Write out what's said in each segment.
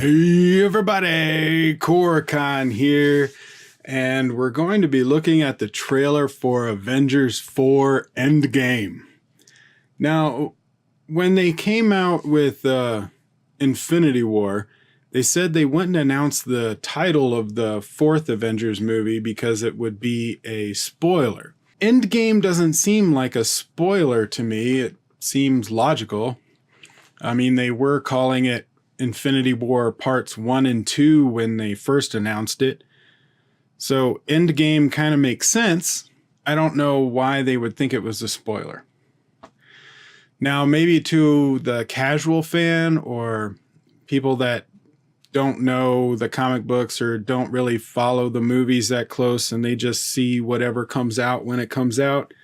Hey everybody, Koricon here, and we're going to be looking at the trailer for Avengers 4 Endgame. Now, when they came out with Infinity War, they said they wouldn't announce the title of the fourth Avengers movie because it would be a spoiler. Endgame doesn't seem like a spoiler to me. It seems logical. I mean, they were calling it Infinity War Parts 1 and 2 when they first announced it. So Endgame kind of makes sense. I don't know why they would think it was a spoiler. Now, maybe to the casual fan or people that don't know the comic books or don't really follow the movies that close and they just see whatever comes out when it comes out,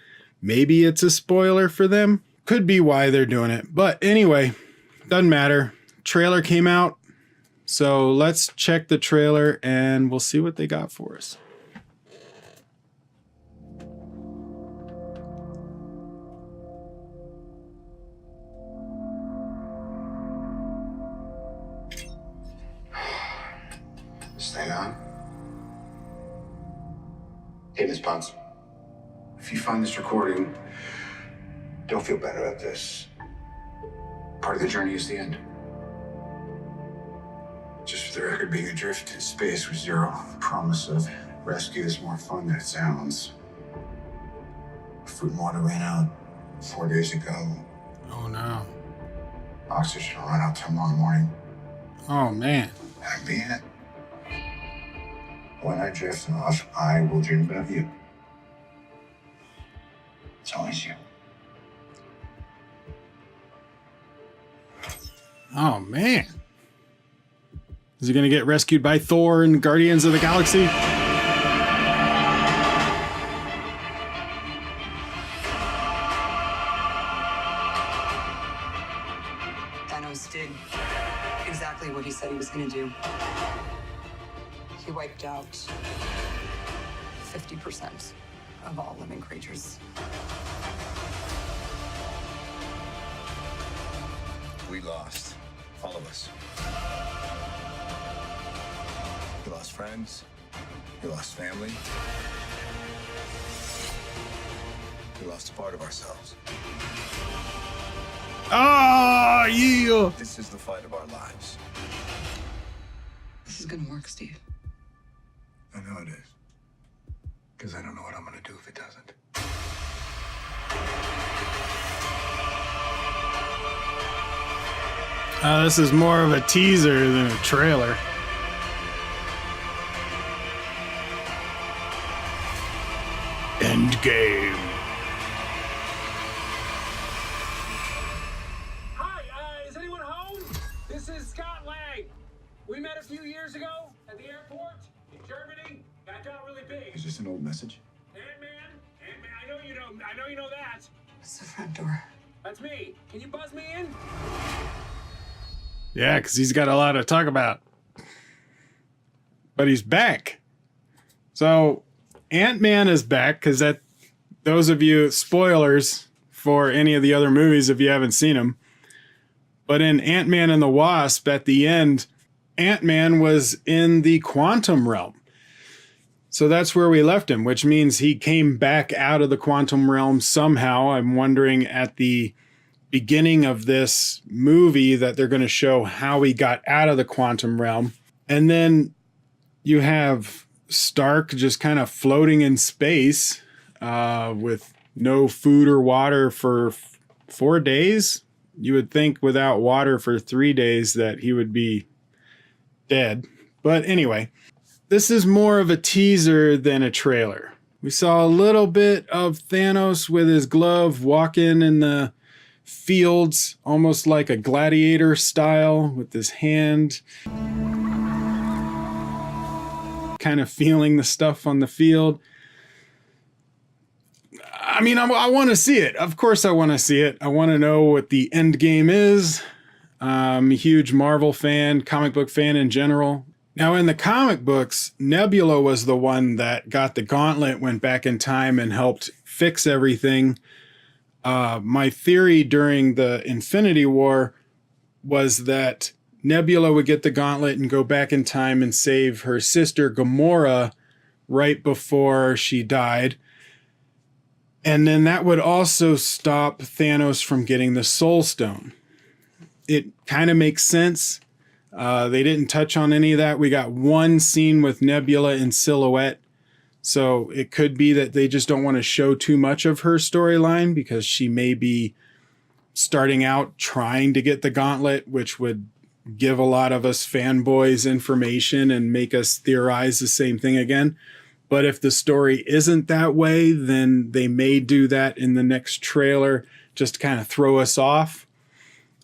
maybe it's a spoiler for them. Could be why they're doing it. But anyway, doesn't matter. Trailer came out, so let's check the trailer and we'll see what they got for us. Stay on. Hey, Miss Ponce. If you find this recording, don't feel bad about this. Part of the journey is the end. Just for the record, being adrift in space with zero promise of rescue is more fun than it sounds. Food and water ran out 4 days ago. Oh no. Oxygen will run out tomorrow morning. Oh man. That be it. When I drift off, I will dream about you. It's always you. Oh man. Is he going to get rescued by Thor and Guardians of the Galaxy? Thanos did exactly what he said he was going to do. He wiped out 50% of all living creatures. We lost. All of us. We lost friends. We lost family. We lost a part of ourselves. Oh, yeah. This is the fight of our lives. This is going to work, Steve. I know it is. Because I don't know what I'm going to do if it doesn't. This is more of a teaser than a trailer. Endgame. Hi, is anyone home? This is Scott Lang. We met a few years ago at the airport in Germany. That got really big. Is this an old message? Ant-Man, I know you know that. It's the front door. That's me. Can you buzz me in? Yeah, because he's got a lot to talk about. But he's back. So Ant-Man is back because that, those of you, spoilers for any of the other movies if you haven't seen them. But in Ant-Man and the Wasp, at the end, Ant-Man was in the quantum realm. So that's where we left him, which means he came back out of the quantum realm somehow. I'm wondering at the beginning of this movie that they're going to show how he got out of the quantum realm. And then you have Stark just kind of floating in space with no food or water for 4 days. You would think without water for 3 days that he would be dead. But anyway, this is more of a teaser than a trailer. We saw a little bit of Thanos with his glove walking in the fields, almost like a gladiator style with his hand. Kind of feeling the stuff on the field. I mean, I want to see it. Of course I want to see it. I want to know what the end game is. I'm a huge Marvel fan, comic book fan in general. Now in the comic books, Nebula was the one that got the gauntlet, went back in time and helped fix everything. My theory during the Infinity War was that Nebula would get the gauntlet and go back in time and save her sister Gamora right before she died. And then that would also stop Thanos from getting the Soul Stone. It kind of makes sense. They didn't touch on any of that. We got one scene with Nebula in silhouette. So it could be that they just don't want to show too much of her storyline because she may be starting out trying to get the gauntlet, which would give a lot of us fanboys information and make us theorize the same thing again. But if the story isn't that way, then they may do that in the next trailer just to kind of throw us off.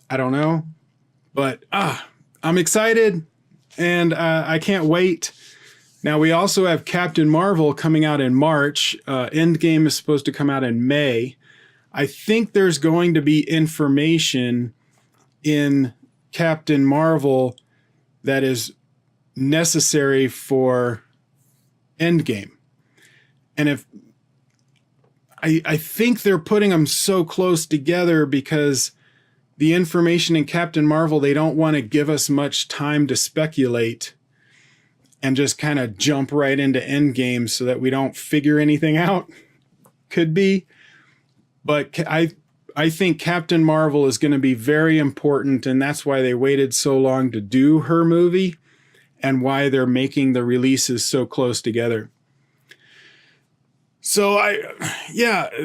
I don't know. But I'm excited, and I can't wait. Now, we also have Captain Marvel coming out in March. Endgame is supposed to come out in May. I think there's going to be information in Captain Marvel that is necessary for Endgame. And if I think they're putting them so close together because the information in Captain Marvel, they don't want to give us much time to speculate and just kind of jump right into Endgame so that we don't figure anything out. Could be. But I think Captain Marvel is going to be very important, and that's why they waited so long to do her movie and why they're making the releases so close together. So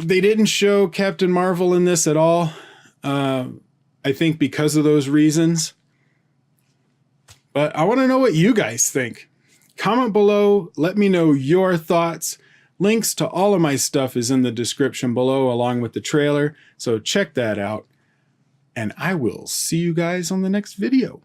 they didn't show Captain Marvel in this at all. I think because of those reasons. But I want to know what you guys think. Comment below. Let me know your thoughts. Links to all of my stuff is in the description below along with the trailer. So check that out. And I will see you guys on the next video.